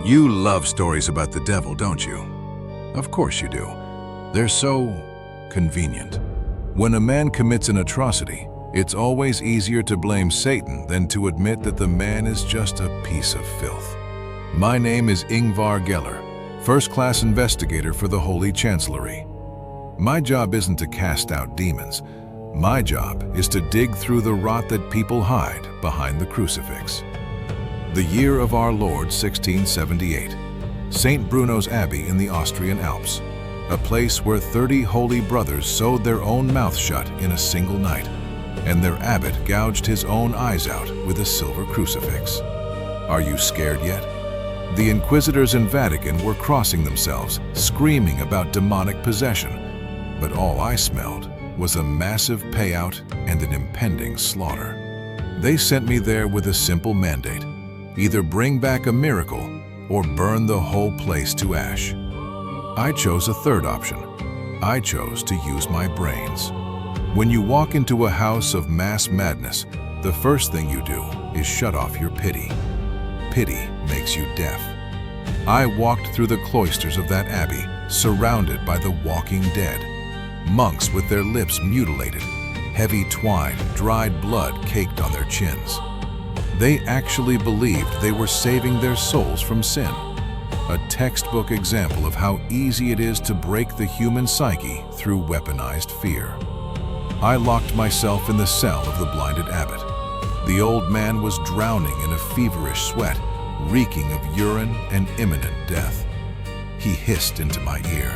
You love stories about the devil, don't you? Of course you do. They're so convenient. When a man commits an atrocity, it's always easier to blame Satan than to admit that the man is just a piece of filth. My name is Yngvar Geller, first-class investigator for the Holy Chancellery. My job isn't to cast out demons. My job is to dig through the rot that people hide behind the crucifix. The year of our Lord 1678, St. Bruno's Abbey in the Austrian Alps, a place where 30 holy brothers sewed their own mouth shut in a single night, and their abbot gouged his own eyes out with a silver crucifix. Are you scared yet? The inquisitors in Vatican were crossing themselves, screaming about demonic possession, but all I smelled was a massive payout and an impending slaughter. They sent me there with a simple mandate: either bring back a miracle or burn the whole place to ash. I chose a third option. I chose to use my brains. When you walk into a house of mass madness, the first thing you do is shut off your pity. Pity makes you deaf. I walked through the cloisters of that abbey, surrounded by the walking dead. Monks with their lips mutilated, heavy twine, dried blood caked on their chins. They actually believed they were saving their souls from sin. A textbook example of how easy it is to break the human psyche through weaponized fear. I locked myself in the cell of the blinded abbot. The old man was drowning in a feverish sweat, reeking of urine and imminent death. He hissed into my ear,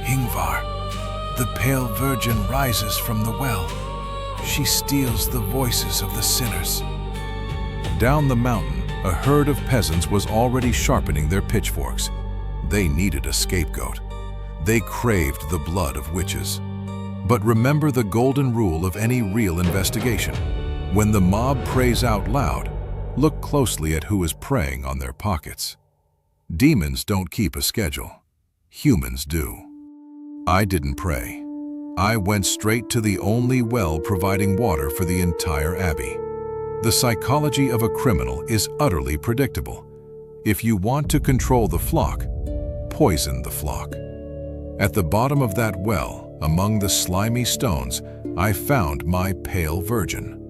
"Yngvar, the pale virgin rises from the well. She steals the voices of the sinners." Down the mountain, a herd of peasants was already sharpening their pitchforks. They needed a scapegoat. They craved the blood of witches. But remember the golden rule of any real investigation. When the mob prays out loud, look closely at who is preying on their pockets. Demons don't keep a schedule. Humans do. I didn't pray. I went straight to the only well providing water for the entire abbey. The psychology of a criminal is utterly predictable. If you want to control the flock, poison the flock. At the bottom of that well, among the slimy stones, I found my pale virgin.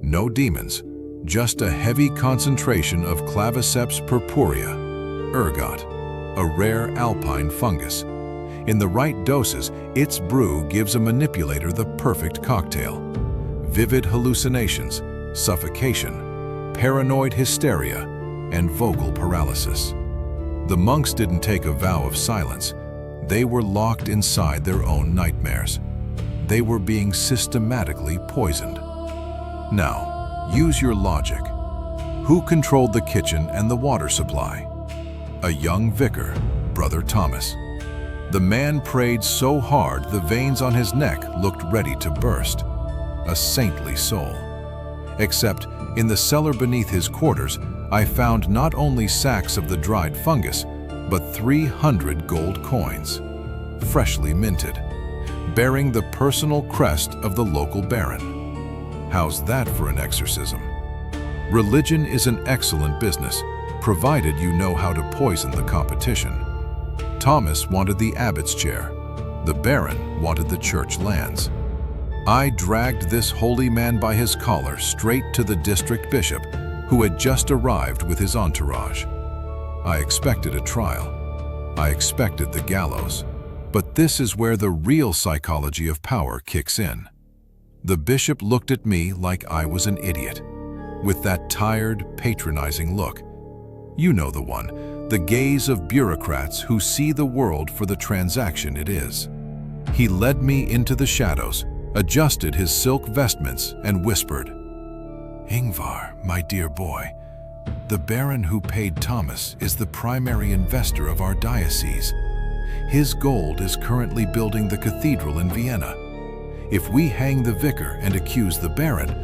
No demons, just a heavy concentration of Claviceps purpurea, ergot, a rare alpine fungus. In the right doses, its brew gives a manipulator the perfect cocktail. Vivid hallucinations, suffocation, paranoid hysteria, and vocal paralysis. The monks didn't take a vow of silence. They were locked inside their own nightmares. They were being systematically poisoned. Now, use your logic. Who controlled the kitchen and the water supply? A young vicar, Brother Thomas. The man prayed so hard the veins on his neck looked ready to burst. A saintly soul. Except, in the cellar beneath his quarters, I found not only sacks of the dried fungus, but 300 gold coins, freshly minted, bearing the personal crest of the local baron. How's that for an exorcism? Religion is an excellent business, provided you know how to poison the competition. Thomas wanted the abbot's chair. The baron wanted the church lands. I dragged this holy man by his collar straight to the district bishop, who had just arrived with his entourage. I expected a trial. I expected the gallows. But this is where the real psychology of power kicks in. The bishop looked at me like I was an idiot, with that tired, patronizing look. You know the one, the gaze of bureaucrats who see the world for the transaction it is. He led me into the shadows, adjusted his silk vestments, and whispered, "Yngvar, my dear boy, the baron who paid Thomas is the primary investor of our diocese. His gold is currently building the cathedral in Vienna. If we hang the vicar and accuse the baron,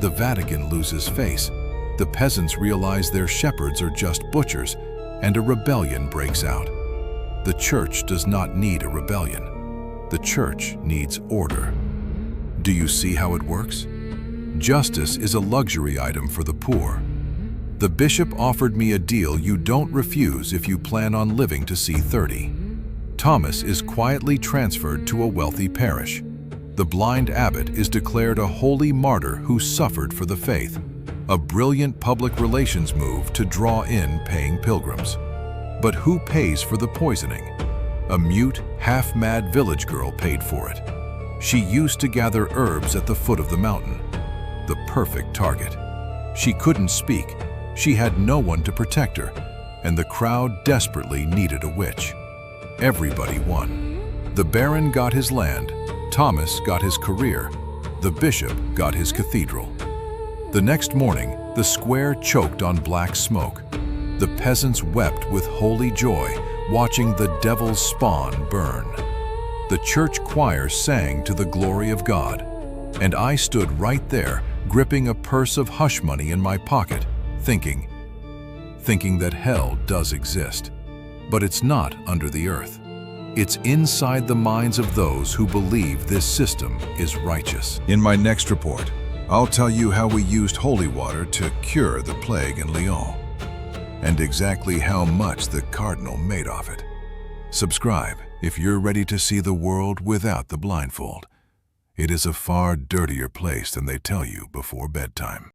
the Vatican loses face, the peasants realize their shepherds are just butchers, and a rebellion breaks out. The church does not need a rebellion. The church needs order." Do you see how it works? Justice is a luxury item for the poor. The bishop offered me a deal you don't refuse if you plan on living to see 30. Thomas is quietly transferred to a wealthy parish. The blind abbot is declared a holy martyr who suffered for the faith, a brilliant public relations move to draw in paying pilgrims. But who pays for the poisoning? A mute, half-mad village girl paid for it. She used to gather herbs at the foot of the mountain. The perfect target. She couldn't speak, she had no one to protect her, and the crowd desperately needed a witch. Everybody won. The baron got his land, Thomas got his career, the bishop got his cathedral. The next morning, the square choked on black smoke. The peasants wept with holy joy, watching the devil's spawn burn. The church choir sang to the glory of God, and I stood right there, gripping a purse of hush money in my pocket, thinking that hell does exist. But it's not under the earth. It's inside the minds of those who believe this system is righteous. In my next report, I'll tell you how we used holy water to cure the plague in Lyon, and exactly how much the cardinal made off it. Subscribe if you're ready to see the world without the blindfold. It is a far dirtier place than they tell you before bedtime.